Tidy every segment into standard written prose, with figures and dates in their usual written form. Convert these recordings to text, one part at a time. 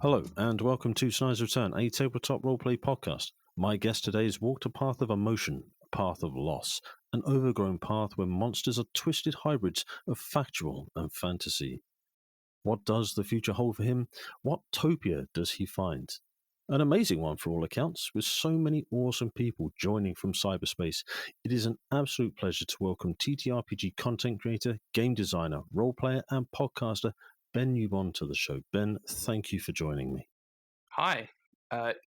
Hello, and welcome to Snide's Return, a tabletop roleplay podcast. My guest today has walked a path of emotion, a path of loss, an overgrown path where monsters are twisted hybrids of factual and fantasy. What does the future hold for him? What topia does he find? An amazing one for all accounts, with so many awesome people joining from cyberspace. It is an absolute pleasure to welcome TTRPG content creator, game designer, roleplayer, and podcaster Ben Newbon to the show. Ben, thank you for joining me. Hi.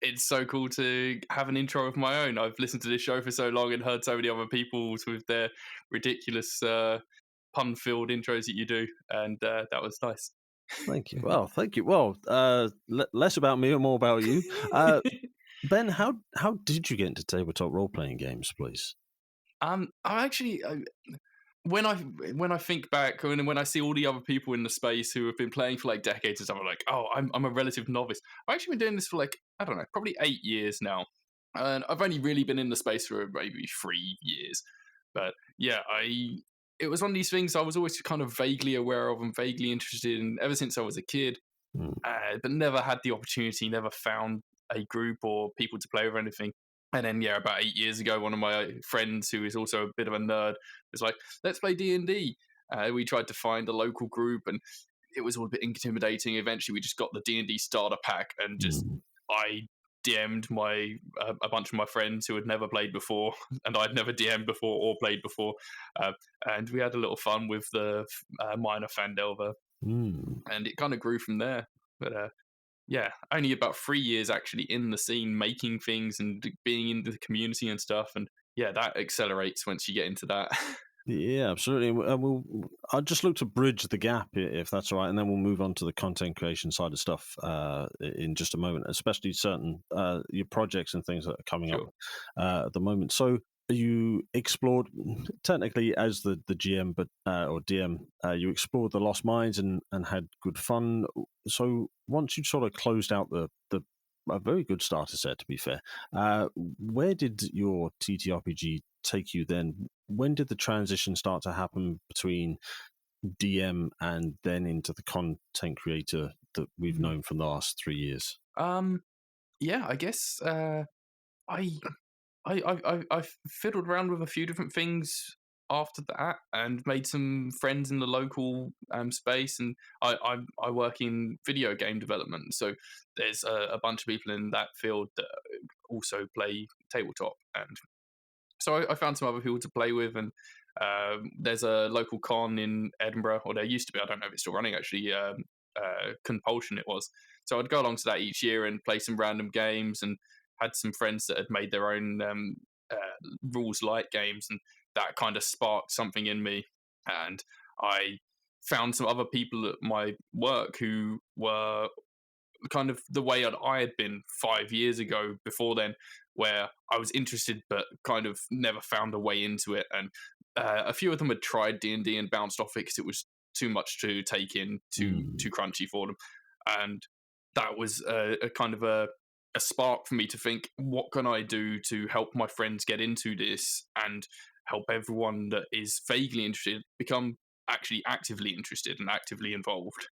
It's so cool to have an intro of my own. I've listened to this show for so long and heard so many other people's with their ridiculous pun-filled intros that you do, and that was nice. Thank you. Well, thank you. Well, less about me and more about you. Ben, how did you get into tabletop role-playing games, please? I actually, when I think back and when I see all the other people in the space who have been playing for like decades and stuff, I'm like, oh, I'm a relative novice. I've actually been doing this for like, I don't know, probably 8 years now, and I've only really been in the space for maybe 3 years. But yeah, it was one of these things I was always kind of vaguely aware of and vaguely interested in ever since I was a kid, but never had the opportunity, never found a group or people to play with or anything. And then, yeah, about 8 years ago, one of my friends, who is also a bit of a nerd, was like, "Let's play D&D." We tried to find a local group, and it was all a bit intimidating. Eventually, we just got the D&D starter pack, and just I DM'd a bunch of my friends who had never played before, and I'd never DM'd before or played before, and we had a little fun with the minor Fandelver, and it kind of grew from there. But yeah, only about 3 years actually in the scene, making things and being in the community and stuff. And yeah, that accelerates once you get into that. Yeah, absolutely. I'll just look to bridge the gap, if that's all right, and then we'll move on to the content creation side of stuff in just a moment, especially certain your projects and things that are coming Sure. up at the moment. So you explored, technically as the GM, but or DM, you explored the Lost Mines and had good fun. So once you sort of closed out the a very good starter set, to be fair, where did your TTRPG take you then? When did the transition start to happen between DM and then into the content creator that we've known from the last 3 years? Yeah, I guess I fiddled around with a few different things after that and made some friends in the local space. And I work in video game development, so there's a bunch of people in that field that also play tabletop, and so I found some other people to play with. And there's a local con in Edinburgh, or there used to be. I don't know if it's still running actually. Compulsion it was. So I'd go along to that each year and play some random games, and had some friends that had made their own rules light games, and that kind of sparked something in me. And I found some other people at my work who were kind of the way I had been 5 years ago before then, where I was interested but kind of never found a way into it. And a few of them had tried D&D and bounced off it because it was too much to take in, too crunchy for them. And that was a kind of a spark for me to think, what can I do to help my friends get into this and help everyone that is vaguely interested become actually actively interested and actively involved.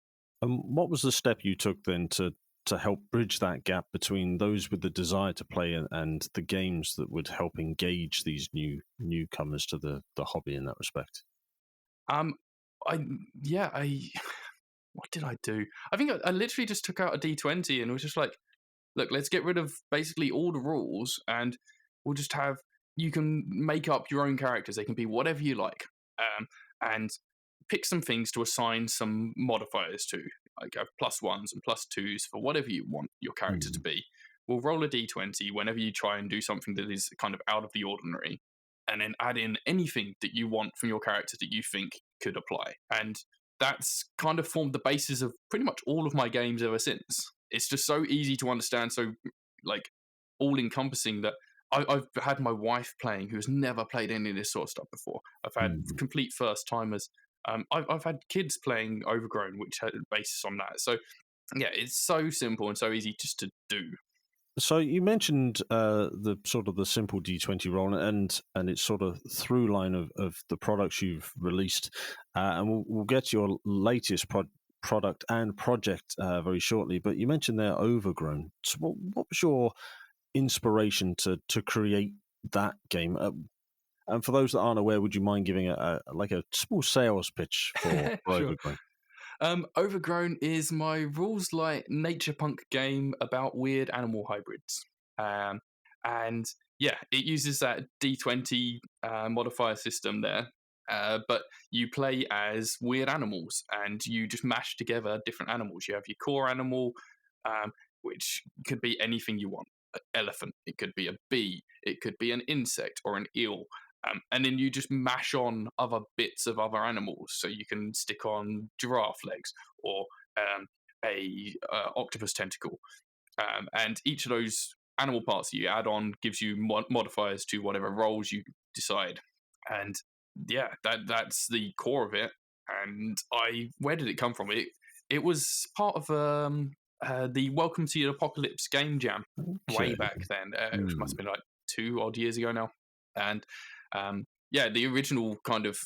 And what was the step you took then to help bridge that gap between those with the desire to play and the games that would help engage these newcomers to the hobby in that respect? Um, I yeah, I what did I do? I think I literally just took out a D20 and was just like, look, let's get rid of basically all the rules, and we'll just have, you can make up your own characters. They can be whatever you like, and pick some things to assign some modifiers to, like have +1s and +2s for whatever you want your character to be. We'll roll a D20 whenever you try and do something that is kind of out of the ordinary, and then add in anything that you want from your character that you think could apply. And that's kind of formed the basis of pretty much all of my games ever since. It's just so easy to understand, so like all encompassing, that I've had my wife playing who's never played any of this sort of stuff before. I've had complete first timers. I've had kids playing Overgrown, which had a basis on that. So yeah, it's so simple and so easy just to do. So you mentioned the sort of the simple D20 roll and its sort of through line of the products you've released, and we'll get to your latest product and project very shortly, but you mentioned they're overgrown. So what was your inspiration to create that game? And for those that aren't aware, would you mind giving a small sales pitch for Sure. Overgrown? Overgrown is my rules light nature punk game about weird animal hybrids. Um, and yeah, it uses that D20 modifier system there. But you play as weird animals and you just mash together different animals. You have your core animal, which could be anything you want. An elephant, it could be a bee, it could be an insect or an eel. And then you just mash on other bits of other animals. So you can stick on giraffe legs or a octopus tentacle, and each of those animal parts that you add on gives you modifiers to whatever roles you decide. And yeah, that's the core of it. And where did it come from? It was part of the Welcome to the Apocalypse game jam way Okay. back then. It must have been like 2 odd years ago now. And yeah, the original kind of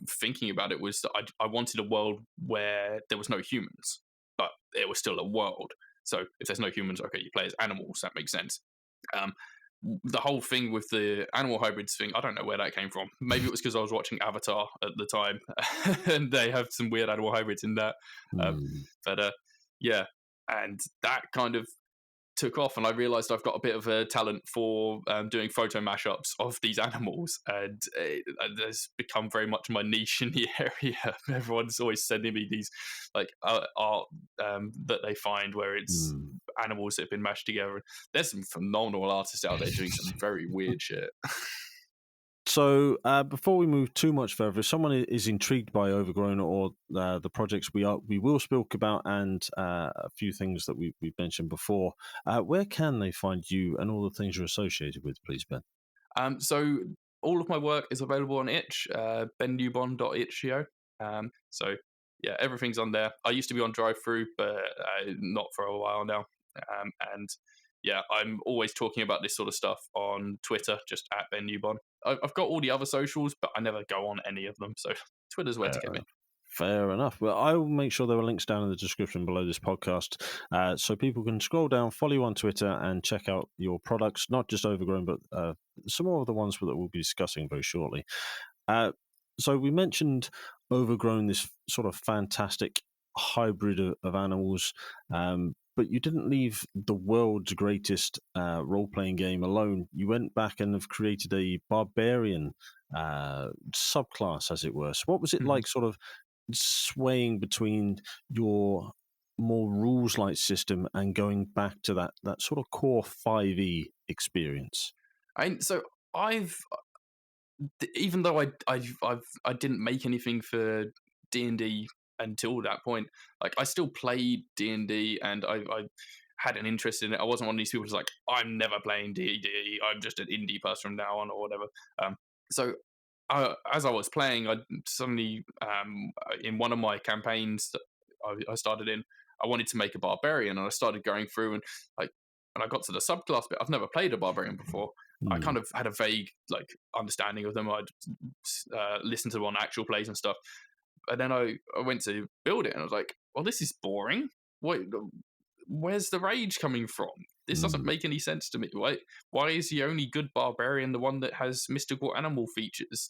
thinking about it was that I wanted a world where there was no humans, but it was still a world. So if there's no humans, okay, you play as animals. That makes sense. The whole thing with the animal hybrids thing, I don't know where that came from. Maybe it was because I was watching Avatar at the time, and they have some weird animal hybrids in that. But yeah, and that kind of took off, and I realized I've got a bit of a talent for doing photo mashups of these animals, and it has become very much my niche in the area. Everyone's always sending me these like art that they find where it's animals that have been mashed together. There's some phenomenal artists out there doing some very weird shit. So before we move too much further, if someone is intrigued by Overgrown or the projects we will speak about and a few things that we've mentioned before, where can they find you and all the things you're associated with, please, Ben? So all of my work is available on itch, bennewbon.itch.io. So yeah, everything's on there. I used to be on Drive-Thru, but not for a while now. And yeah, I'm always talking about this sort of stuff on Twitter, just at bennewbon. I've got all the other socials, but I never go on any of them. So Twitter's where to get me. Fair enough. Well, I will make sure there are links down in the description below this podcast so people can scroll down, follow you on Twitter, and check out your products, not just Overgrown, but some more of the ones that we'll be discussing very shortly. So we mentioned Overgrown, this sort of fantastic hybrid of animals, but you didn't leave the world's greatest role-playing game alone. You went back and have created a barbarian subclass, as it were. So what was it like sort of swaying between your more rules-like system and going back to that sort of core 5e experience? So I've, even though I didn't make anything for D&D until that point, like I still played D&D and I had an interest in it. I wasn't one of these people who's like, I'm never playing D&D, I'm just an indie person from now on or whatever. So as I was playing, I suddenly, in one of my campaigns that I started in, I wanted to make a barbarian, and I started going through and when I got to the subclass bit, I've never played a barbarian before. I kind of had a vague understanding of them. I'd listened to them on actual plays and stuff, and then I went to build it, and I was like, "Well, this is boring. Where's the rage coming from? This doesn't make any sense to me. Why is the only good barbarian the one that has mystical animal features?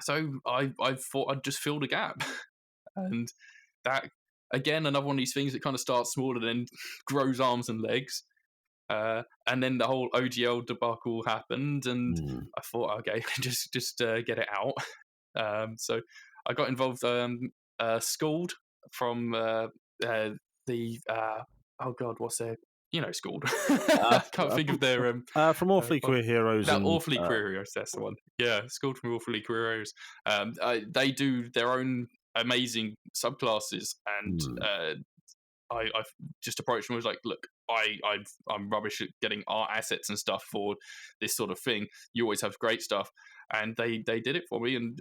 So I thought I'd just fill the gap, and that again another one of these things that kind of starts small and then grows arms and legs. And then the whole OGL debacle happened, and I thought, okay, just get it out. So I got involved. Schooled from the oh god, what's their Schooled? I can't think of their from Awfully Queer Heroes. That Awfully Queer Heroes, that's the one. Yeah, Schooled from Awfully Queer Heroes. They do their own amazing subclasses, and I've just approached them and was like, look, I'm rubbish at getting art assets and stuff for this sort of thing. You always have great stuff, and they did it for me, and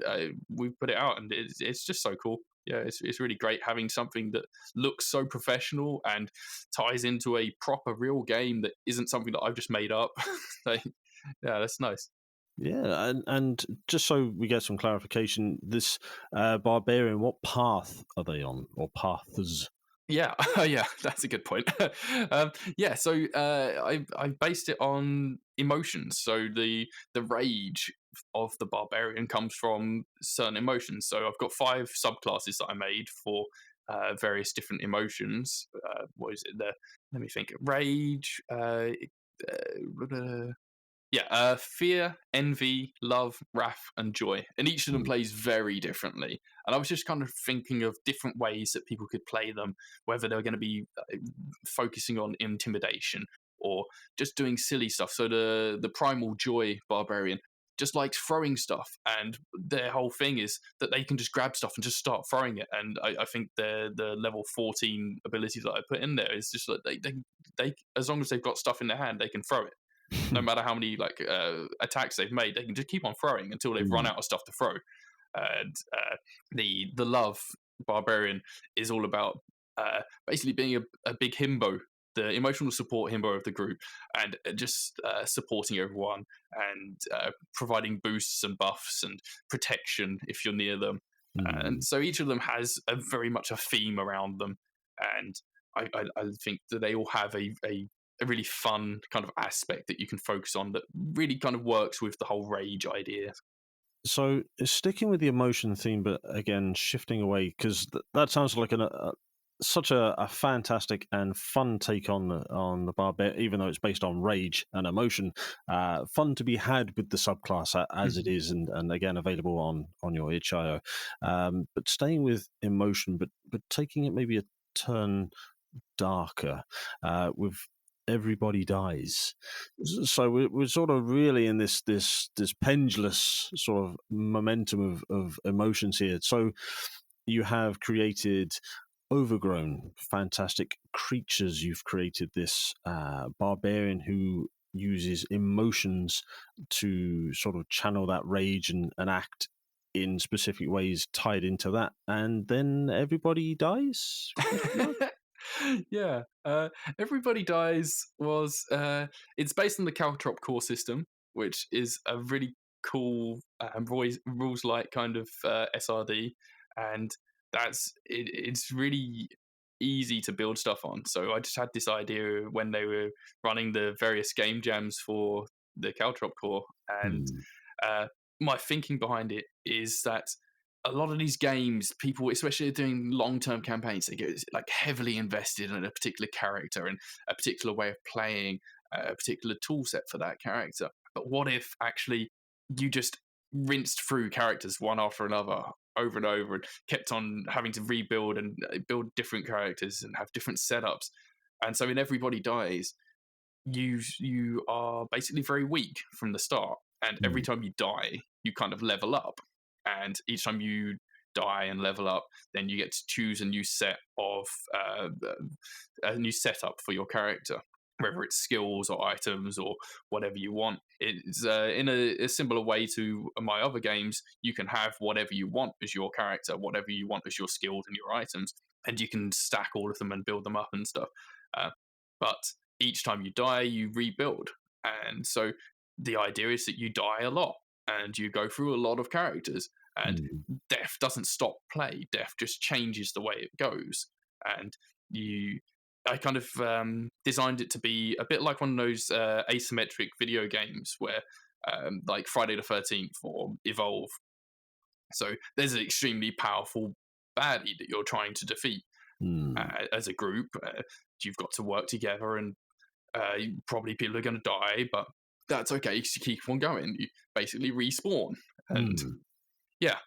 we put it out, and it's just so cool. Yeah, it's really great having something that looks so professional and ties into a proper real game that isn't something that I've just made up. Yeah, that's nice. Yeah, and just so we get some clarification, this barbarian, what path are they on, or paths? Yeah, yeah, that's a good point. Yeah, so I based it on emotions. So the rage of the barbarian comes from certain emotions. So I've got 5 subclasses that I made for various different emotions. What is it? Let me think. Rage. Yeah, fear, envy, love, wrath, and joy. And each of them Mm. plays very differently. And I was just kind of thinking of different ways that people could play them, whether they're going to be focusing on intimidation or just doing silly stuff. So the primal joy barbarian just likes throwing stuff, and their whole thing is that they can just grab stuff and just start throwing it. And I think the level 14 ability that I put in there is just that they as long as they've got stuff in their hand, they can throw it, no matter how many attacks they've made. They can just keep on throwing until they've run Mm. out of stuff to throw. And the love barbarian is all about basically being a big himbo, the emotional support himbo of the group, and just supporting everyone and providing boosts and buffs and protection if you're near them. And Mm. so each of them has a very much a theme around them, and I think that they all have a really fun kind of aspect that you can focus on that really kind of works with the whole rage idea. So sticking with the emotion theme, but again shifting away because that sounds like such a fantastic and fun take on the barbarian, even though it's based on rage and emotion. Fun to be had with the subclass as it Mhm. is, and again available on your itch.io. But staying with emotion, but taking it maybe a turn darker with everybody dies. So we're sort of really in this pendulous sort of momentum of emotions here. So you have created overgrown fantastic creatures. You've created this barbarian who uses emotions to sort of channel that rage and act in specific ways tied into that, and then everybody dies? Question mark? Yeah, Everybody Dies was it's based on the Caltrop core system, which is a really cool rules like kind of SRD, and it's really easy to build stuff on. So I just had this idea when they were running the various game jams for the Caltrop core, and Hmm. uh, my thinking behind it is that a lot of these games, people, especially doing long-term campaigns, they get like heavily invested in a particular character and a particular way of playing, a particular tool set for that character. But what if actually you just rinsed through characters one after another over and over and kept on having to rebuild and build different characters and have different setups? And so in Everybody Dies, you are basically very weak from the start, and every Hmm. time you die you kind of level up, and each time you die and level up, then you get to choose a new set of a new setup for your character, whether it's skills or items or whatever you want. It's in a similar way to my other games. You can have whatever you want as your character, whatever you want as your skills and your items, and you can stack all of them and build them up and stuff. But each time you die, you rebuild. And so the idea is that you die a lot and you go through a lot of characters, and Hmm. death doesn't stop play. Death just changes the way it goes. And you, I kind of designed it to be a bit like one of those asymmetric video games where, like Friday the 13th or Evolve. So there's an extremely powerful baddie that you're trying to defeat Hmm. as a group. You've got to work together, and probably people are going to die, but that's okay because you keep on going. You basically respawn, and Hmm. yeah,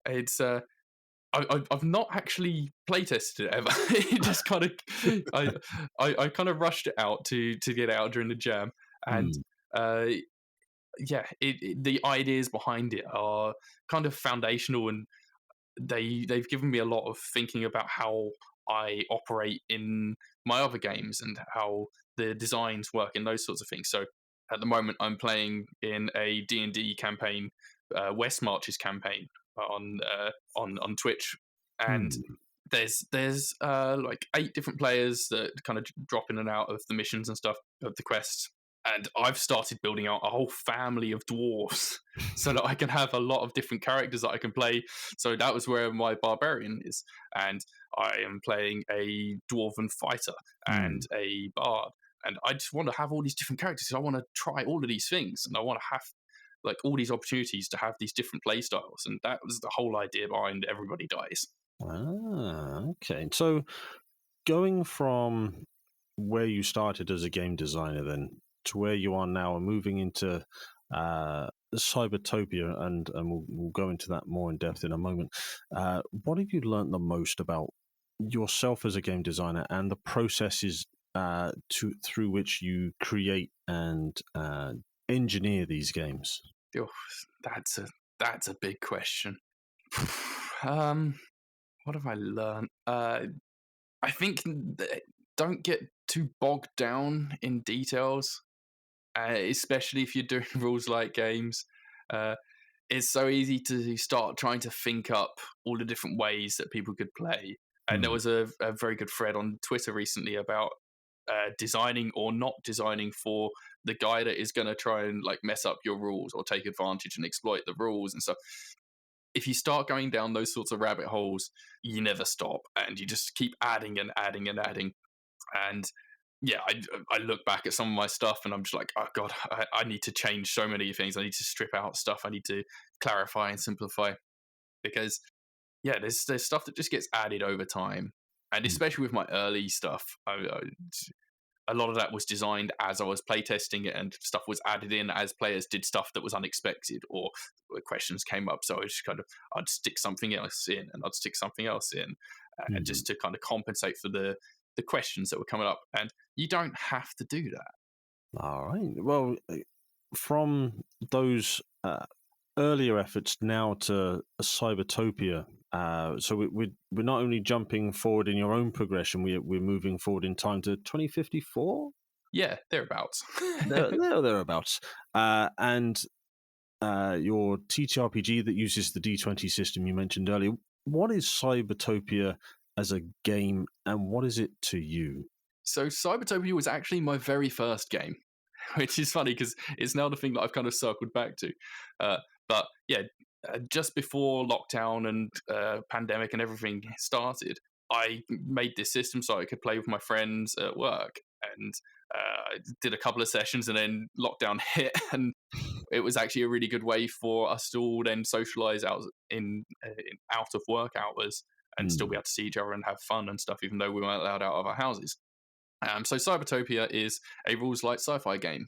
it's. I've not actually playtested it ever. It just kind of, I, I kind of rushed it out to get out during the jam, and Hmm. uh, yeah, the ideas behind it are kind of foundational, and they've given me a lot of thinking about how I operate in my other games and how the designs work and those sorts of things. So at the moment, I'm playing in a D&D campaign, West Marches campaign on Twitch, and Hmm. there's like 8 different players that kind of drop in and out of the missions and stuff of the quests. And I've started building out a whole family of dwarves so that I can have a lot of different characters that I can play. So that was where my barbarian is. And I am playing a dwarven fighter and a bard. And I just want to have all these different characters. So I want to try all of these things. And I want to have like all these opportunities to have these different play styles. And that was the whole idea behind Everybody Dies. Okay. So going from where you started as a game designer then to where you are now and moving into Cybertopia, and we'll go into that more in depth in a moment. What have you learned the most about yourself as a game designer and the processes through which you create and engineer these games? Oh, that's a big question. What have I learned? I think don't get too bogged down in details, especially if you're doing rules like games. It's so easy to start trying to think up all the different ways that people could play. And there was a very good thread on Twitter recently about designing or not designing for the guy that is going to try and like mess up your rules or take advantage and exploit the rules and stuff. If you start going down those sorts of rabbit holes, you never stop and you just keep adding and adding and adding. And yeah, I look back at some of my stuff and I'm just like, oh God, I need to change so many things. I need to strip out stuff. I need to clarify and simplify because yeah, there's stuff that just gets added over time. And especially with my early stuff, a lot of that was designed as I was playtesting it, and stuff was added in as players did stuff that was unexpected or questions came up. So I just I'd stick something else in, and I'd stick something else in, just to kind of compensate for the questions that were coming up. And you don't have to do that. All right. Well, from those earlier efforts now to Cybertopia, so we're not only jumping forward in your own progression, we're moving forward in time to 2054. Yeah, thereabouts. Thereabouts. And your TTRPG that uses the D20 system you mentioned earlier. What is Cybertopia as a game, and what is it to you? So Cybertopia was actually my very first game, which is funny because it's now the thing that I've kind of circled back to. But yeah, just before lockdown and pandemic and everything started, I made this system so I could play with my friends at work. And I did a couple of sessions, and then lockdown hit, and it was actually a really good way for us to all then socialize out in out of work hours and still be able to see each other and have fun and stuff, even though we weren't allowed out of our houses. So Cybertopia is a rules-light sci-fi game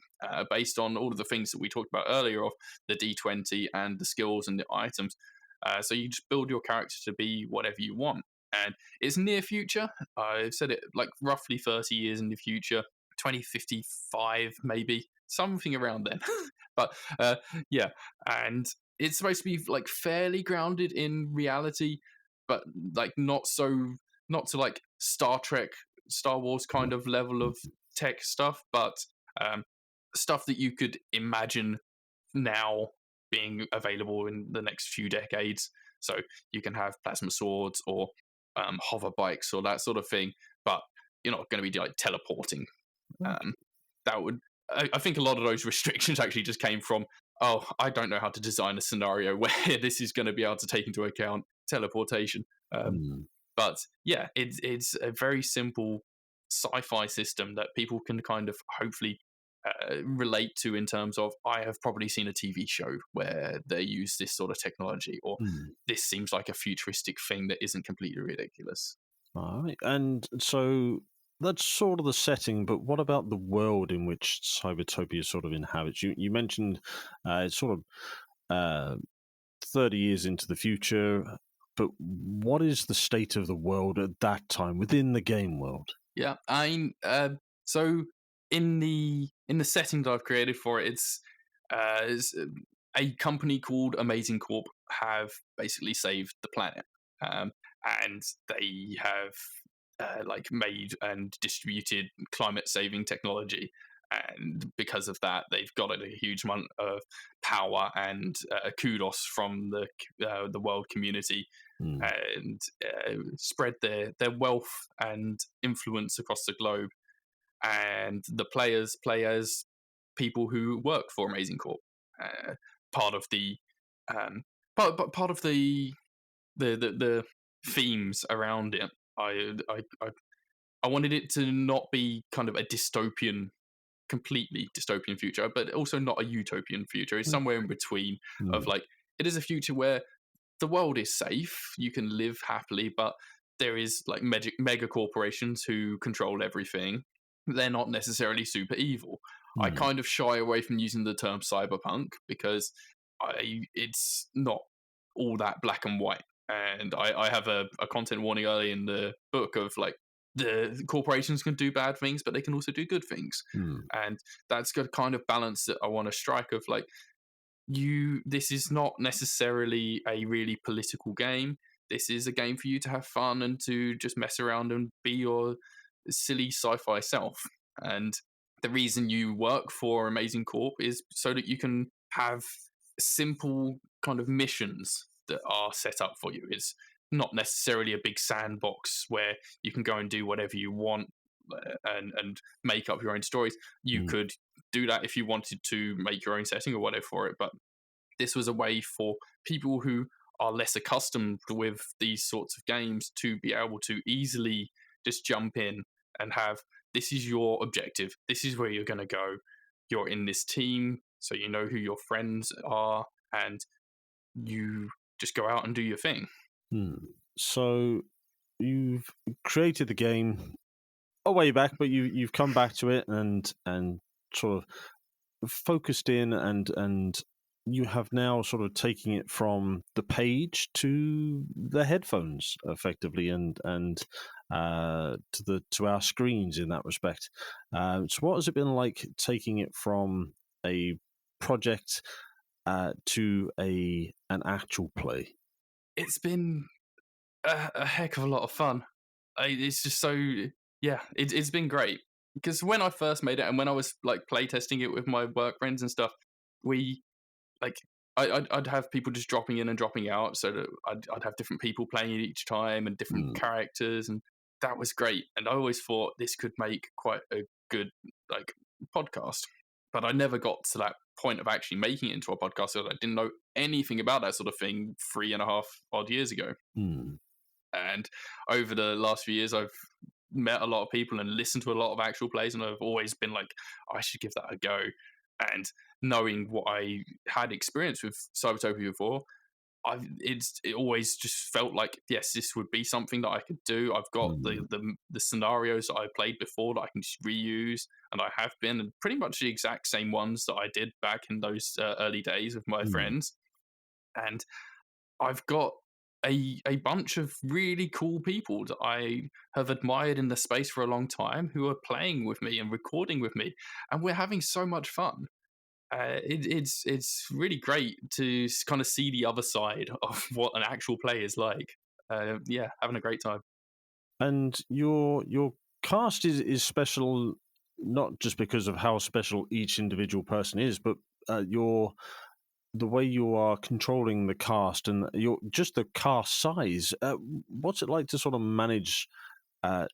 based on all of the things that we talked about earlier of the D20 and the skills and the items. So you just build your character to be whatever you want. And it's near future. I've said it like roughly 30 years in the future, 2055 maybe, something around then. But yeah, and it's supposed to be like fairly grounded in reality, but like not to like Star Trek, Star Wars kind of level of tech stuff, but stuff that you could imagine now being available in the next few decades. So you can have plasma swords or hover bikes or that sort of thing, but you're not going to be like teleporting. That would, I think a lot of those restrictions actually just came from, oh, I don't know how to design a scenario where this is going to be able to take into account teleportation. But yeah, it's a very simple sci-fi system that people can kind of hopefully relate to in terms of, I have probably seen a TV show where they use this sort of technology, or this seems like a futuristic thing that isn't completely ridiculous. All right. And so that's sort of the setting, but what about the world in which Cybertopia sort of inhabits? You mentioned it's sort of 30 years into the future, but what is the state of the world at that time within the game world? Yeah, so in the setting that I've created for it, it's a company called Amazing Corp have basically saved the planet, and they have like made and distributed climate saving technology. And because of that, they've got a huge amount of power and kudos from the world community, and spread their wealth and influence across the globe. And the players play as people who work for Amazing Corp. Part of the part of the themes around it. I wanted it to not be kind of a completely dystopian future, but also not a utopian future. It's somewhere in between of like, it is a future where the world is safe, you can live happily, but there is like mega corporations who control everything. They're not necessarily super evil. I kind of shy away from using the term cyberpunk because it's not all that black and white. And I have a content warning early in the book of like, the corporations can do bad things, but they can also do good things. And that's got kind of balance that I want to strike of like, this is not necessarily a really political game. This is a game for you to have fun and to just mess around and be your silly sci-fi self. And the reason you work for Amazing Corp is so that you can have simple kind of missions that are set up for you. It's not necessarily a big sandbox where you can go and do whatever you want and make up your own stories. You could do that if you wanted to make your own setting or whatever for it, but this was a way for people who are less accustomed with these sorts of games to be able to easily just jump in and have, this is your objective, this is where you're going to go, you're in this team, so you know who your friends are, and you just go out and do your thing. So you've created the game a way back, but you've come back to it and sort of focused in, and you have now sort of taking it from the page to the headphones effectively, and to our screens in that respect. So what has it been like taking it from a project to an actual play? It's been a heck of a lot of fun. It's just so, yeah, it's been great. Because when I first made it and when I was like playtesting it with my work friends and stuff, we like, I'd have people just dropping in and dropping out, so that I'd have different people playing it each time and different characters, and that was great. And I always thought this could make quite a good like podcast, but I never got to that point of actually making it into a podcast. So I didn't know anything about that sort of thing 3.5 odd years ago. And over the last few years, I've met a lot of people and listened to a lot of actual plays, and I've always been like, I should give that a go. And knowing what I had experienced with Cybertopia before, it always just felt like, yes, this would be something that I could do. I've got the scenarios that I played before that I can just reuse, and I have been, and pretty much the exact same ones that I did back in those early days with my friends. And I've got a bunch of really cool people that I have admired in the space for a long time who are playing with me and recording with me, and we're having so much fun. It's really great to kind of see the other side of what an actual play is like. Yeah, having a great time. And your cast is special, not just because of how special each individual person is, but the way you are controlling the cast and just the cast size. What's it like to sort of manage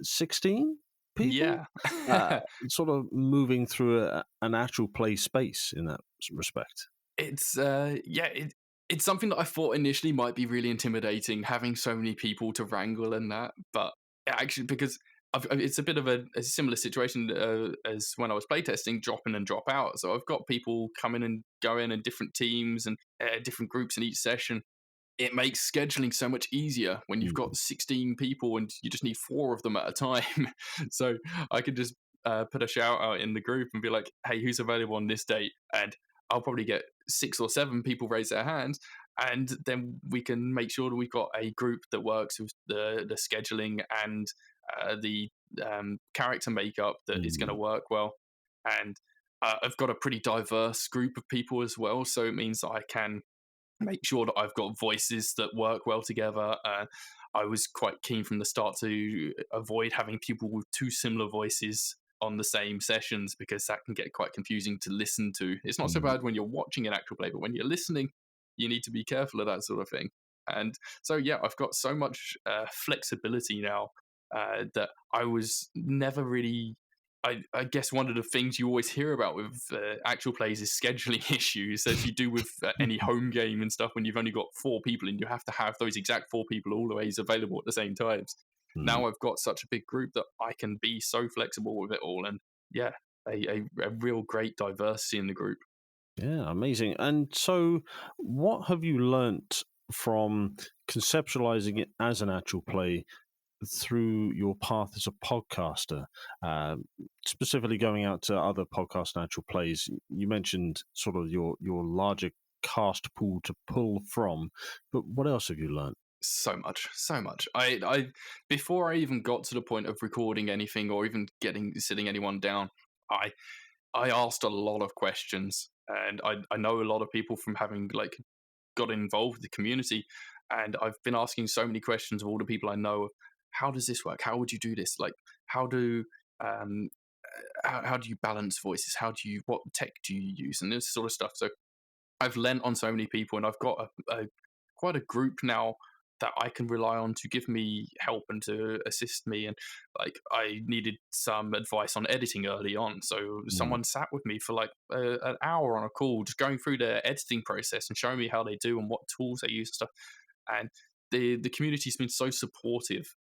16 people? Yeah. Sort of moving through an actual play space in that respect. It's it's something that I thought initially might be really intimidating, having so many people to wrangle and that, but actually, because it's a bit of a similar situation as when I was playtesting, drop in and drop out. So I've got people come in and go in different teams and different groups in each session. It makes scheduling so much easier when you've got 16 people and you just need 4 of them at a time. So I could just put a shout out in the group and be like, hey, who's available on this date? And I'll probably get 6 or 7 people raise their hands. And then we can make sure that we've got a group that works with the scheduling and the character makeup that is going to work well. And I've got a pretty diverse group of people as well. So it means that I can make sure that I've got voices that work well together. I was quite keen from the start to avoid having people with 2 similar voices on the same sessions, because that can get quite confusing to listen to. It's not so bad when you're watching an actual play, but when you're listening, you need to be careful of that sort of thing. And so, yeah, I've got so much flexibility now that I was never really I guess one of the things you always hear about with actual plays is scheduling issues, as you do with any home game and stuff. When you've only got 4 people and you have to have those exact 4 people always available at the same times. Mm. Now I've got such a big group that I can be so flexible with it all, and yeah, a real great diversity in the group. Yeah, amazing. And so, what have you learnt from conceptualizing it as an actual play through your path as a podcaster, specifically going out to other podcast and actual plays? You mentioned sort of your larger cast pool to pull from, but what else have you learnt? So much, so much. I before I even got to the point of recording anything or even sitting anyone down, I I asked a lot of questions, and I know a lot of people from having like got involved with the community, and I've been asking so many questions of all the people I know. Of how does this work? How would you do this? Like, how do um, how do you balance voices? How do you what tech do you use? And this sort of stuff. So I've lent on so many people, and I've got a quite a group now that I can rely on to give me help and to assist me. And like, I needed some advice on editing early on, so Mm. someone sat with me for like an hour on a call, just going through their editing process and showing me how they do and what tools they use and stuff. And the community's been so supportive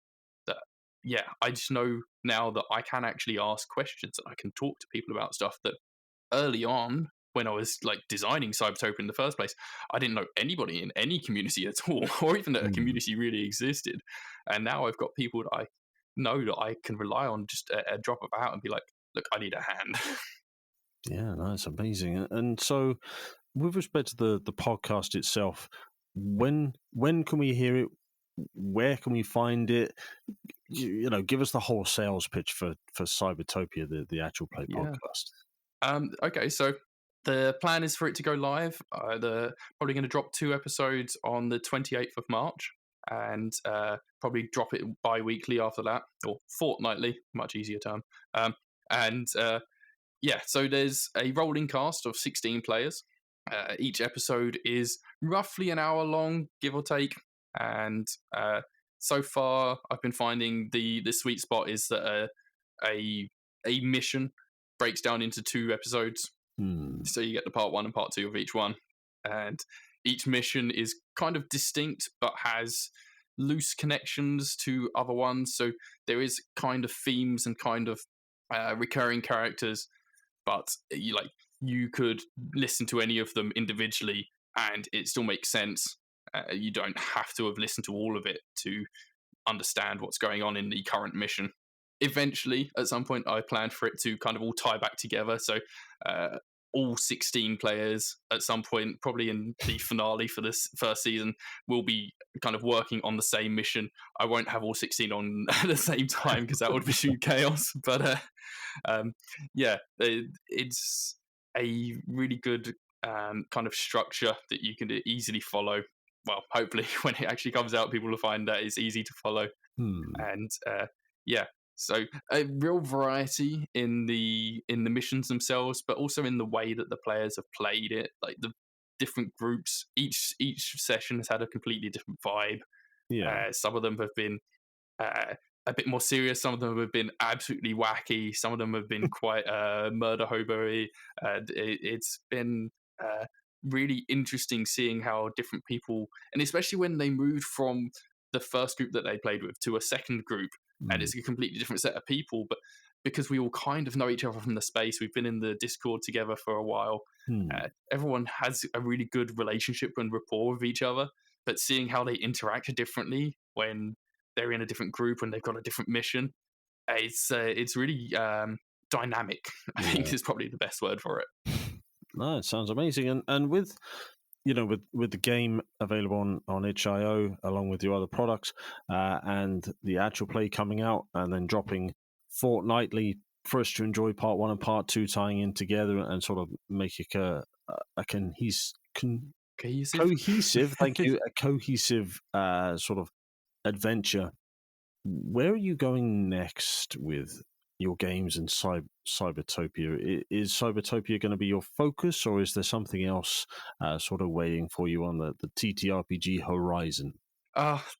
that yeah, I just know now that I can actually ask questions and I can talk to people about stuff that early on, when I was like designing Cybertopia in the first place, I didn't know anybody in any community at all, or even that a Mm. community really existed. And now I've got people that I know that I can rely on just a drop of a hat and be like, look, I need a hand. Yeah, that's amazing. And so, with respect to the podcast itself, when can we hear it? Where can we find it? Give us the whole sales pitch for Cybertopia, the actual play Yeah. podcast. Okay, so the plan is for it to go live. The Probably going to drop 2 episodes on the 28th of March, and probably drop it bi-weekly after that, or fortnightly, much easier term. And Yeah, so there's a rolling cast of 16 players. Each episode is roughly an hour long, give or take. And so far, I've been finding the sweet spot is that a a mission breaks down into 2 episodes. Hmm. So you get the part 1 and part 2 of each one, and each mission is kind of distinct but has loose connections to other ones. So there is kind of themes and kind of recurring characters, but you could listen to any of them individually and it still makes sense. You don't have to have listened to all of it to understand what's going on in the current mission. Eventually, at some point, I plan for it to kind of all tie back together. So, uh, all 16 players at some point, probably in the finale for this first season, will be kind of working on the same mission. I won't have all 16 on at the same time because that would be sheer chaos. But um, yeah, it's a really good kind of structure that you can easily follow. Well, hopefully, when it actually comes out, people will find that it's easy to follow. Hmm. And yeah, so a real variety in the missions themselves, but also in the way that the players have played it. Like the different groups, each session has had a completely different vibe. Yeah. Some of them have been a bit more serious. Some of them have been absolutely wacky. Some of them have been quite murder hobo-y. It's been really interesting seeing how different people, and especially when they moved from the first group that they played with to a second group, and Hmm. it's a completely different set of people. But because we all kind of know each other from the space, we've been in the Discord together for a while. Hmm. Everyone has a really good relationship and rapport with each other. But seeing how they interact differently when they're in a different group and they've got a different mission, it's really dynamic. I think Yeah. is probably the best word for it. No, it sounds amazing. And with with the game available on itch.io along with your other products, and the actual play coming out and then dropping fortnightly for us to enjoy part 1 and part 2 tying in together and sort of make it a Cohesive. cohesive, thank you, a cohesive sort of adventure. Where are you going next with your games in Cybertopia? Is Cybertopia going to be your focus, or is there something else sort of waiting for you on the TTRPG horizon?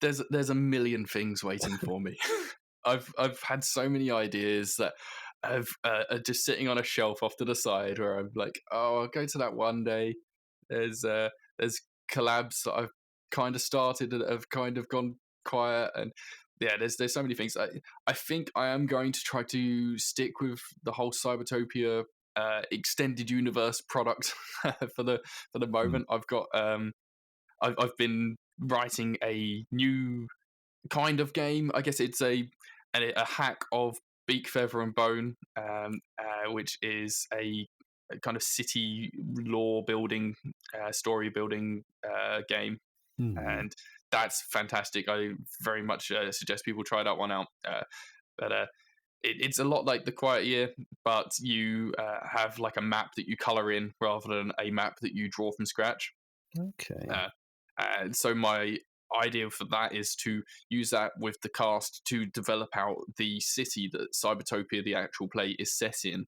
There's a million things waiting for me. I've had so many ideas that are just sitting on a shelf off to the side where I'm like, oh, I'll go to that one day. There's collabs that I've kind of started that have kind of gone quiet, and yeah, there's so many things. I think I am going to try to stick with the whole Cybertopia extended universe product for the Mm. moment. I've been writing a new kind of game. I guess it's a hack of Beak, Feather, and Bone, which is a kind of city lore building, story building game, Mm. and that's fantastic. I very much suggest people try that one out. But it's a lot like The Quiet Year, but you have like a map that you color in rather than a map that you draw from scratch. Okay. And so my idea for that is to use that with the cast to develop out the city that Cybertopia, the actual play, is set in.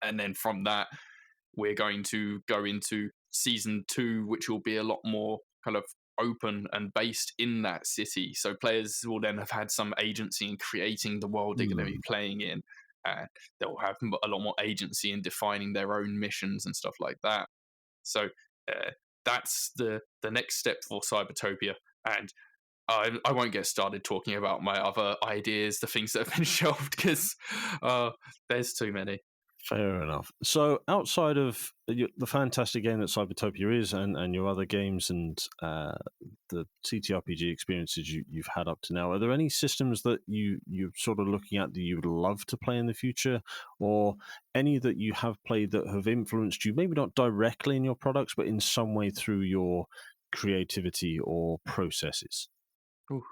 And then from that, we're going to go into season 2, which will be a lot more kind of open and based in that city. So players will then have had some agency in creating the world they're going to be Mm. playing in. They'll have a lot more agency in defining their own missions and stuff like that. So uh, that's the next step for Cybertopia. And I won't get started talking about my other ideas, the things that have been shelved, because there's too many. Fair enough. So, outside of the fantastic game that Cybertopia is, and your other games and the TTRPG experiences you've had up to now, are there any systems that you're sort of looking at that you would love to play in the future, or any that you have played that have influenced you, maybe not directly in your products, but in some way through your creativity or processes? Ooh,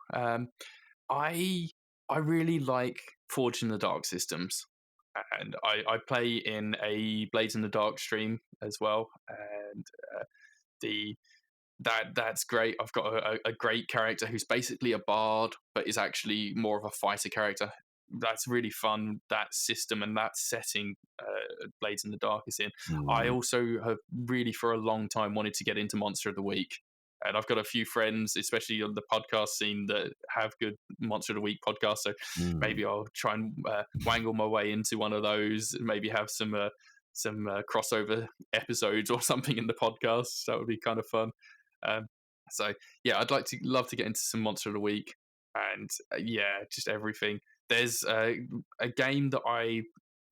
I I really like Forge in the Dark systems, and I play in a Blades in the Dark stream as well, and the that's great. I've got a great character who's basically a bard, but is actually more of a fighter character. That's really fun. That system and that setting, Blades in the Dark is in. I Mm. also have really, for a long time, wanted to get into Monster of the Week. And I've got a few friends, especially on the podcast scene, that have good Monster of the Week podcasts. So Mm. maybe I'll try and wangle my way into one of those. Maybe have some crossover episodes or something in the podcast. That would be kind of fun. Um, so yeah, love to get into some Monster of the Week, and yeah, just everything. There's a game that I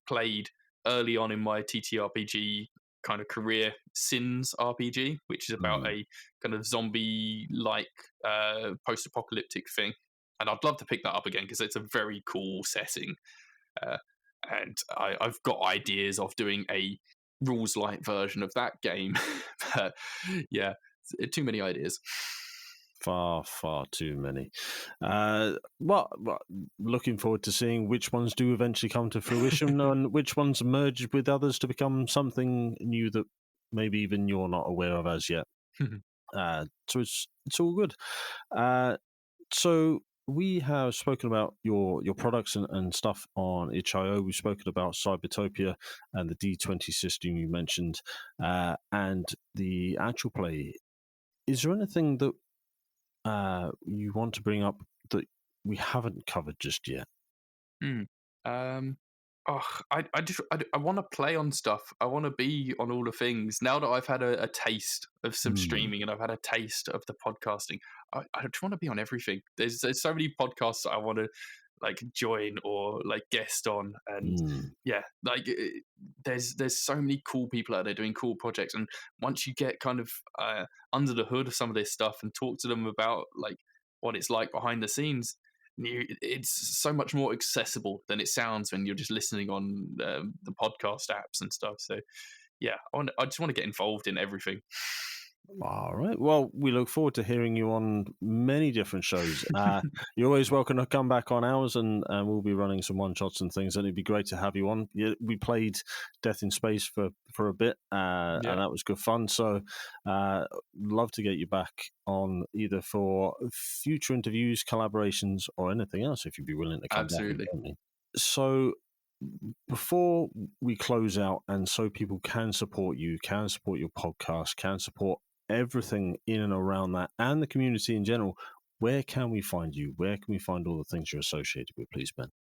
played early on in my TTRPG kind of career, Sins RPG, which is about Mm. a kind of zombie-like post-apocalyptic thing, and I'd love to pick that up again because it's a very cool setting, uh, and I've got ideas of doing a rules-light version of that game, but yeah, too many ideas. Far, far too many. Well, looking forward to seeing which ones do eventually come to fruition and which ones merge with others to become something new that maybe even you're not aware of as yet. So it's all good. So we have spoken about your products and stuff on itch.io. We've spoken about Cybertopia and the D20 system you mentioned, and the actual play. Is there anything that you want to bring up that we haven't covered just yet? Hmm. Um, oh, I want to play on stuff. I want to be on all the things. Now that I've had a taste of some Mm. streaming and I've had a taste of the podcasting, I just want to be on everything. There's so many podcasts that I want to like join or like guest on, and Mm. yeah, like there's so many cool people out there doing cool projects, and once you get kind of under the hood of some of this stuff and talk to them about like what it's like behind the scenes, it's so much more accessible than it sounds when you're just listening on the podcast apps and stuff. So yeah, I just want to get involved in everything. All right. Well, we look forward to hearing you on many different shows. You're always welcome to come back on ours, and we'll be running some one shots and things. And it'd be great to have you on. Yeah, we played Death in Space for a bit, Yeah, and that was good fun. So, love to get you back on either for future interviews, collaborations, or anything else if you'd be willing to come back and absolutely. join me. So, before we close out, and so people can support you, can support your podcast, can support everything in and around that, and the community in general, where can we find you? Where can we find all the things you're associated with, please, Ben?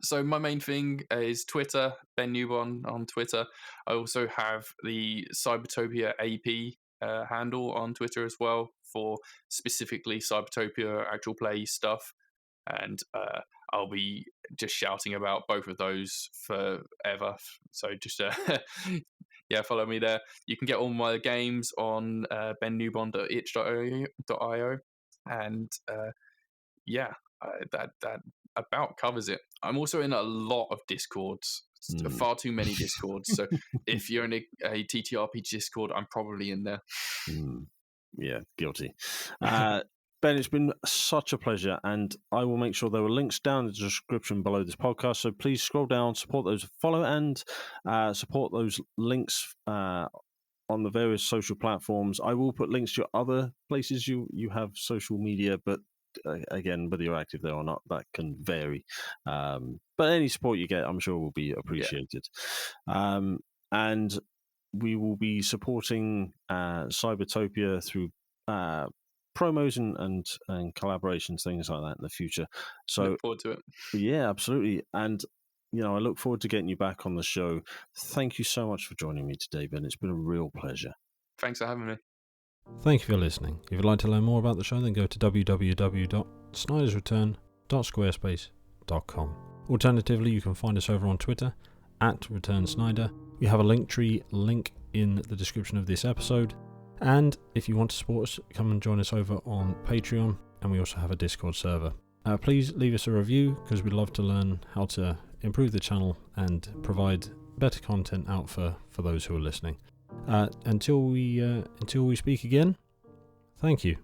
So my main thing is Twitter, Ben Newbon on Twitter. I also have the Cybertopia AP handle on Twitter as well for specifically Cybertopia actual play stuff. And I'll be just shouting about both of those forever. So just follow me there. You can get all my games on bennewbon.itch.io, and that about covers it. I'm also in a lot of Discords, far too many Discords. So if you're in a TTRPG Discord, I'm probably in there. Yeah, guilty. Ben, it's been such a pleasure, and I will make sure there are links down in the description below this podcast. So please scroll down, support those, follow and support those links on the various social platforms. I will put links to other places you have social media, but again, whether you're active there or not, that can vary. But any support you get, I'm sure, will be appreciated. And we will be supporting Cybertopia through promos and collaborations, things like that in the future. So look forward to it. Yeah, absolutely. And I look forward to getting you back on the show. Thank you so much for joining me today, Ben. It's been a real pleasure. Thanks for having me. Thank you for listening. If you'd like to learn more about the show, then go to www.snydersreturn.squarespace.com. Alternatively, you can find us over on Twitter @ReturnSnyder. We have a Linktree link in the description of this episode. And if you want to support us, come and join us over on Patreon, and we also have a Discord server. Please leave us a review, because we'd love to learn how to improve the channel and provide better content out for those who are listening. Until we speak again, thank you.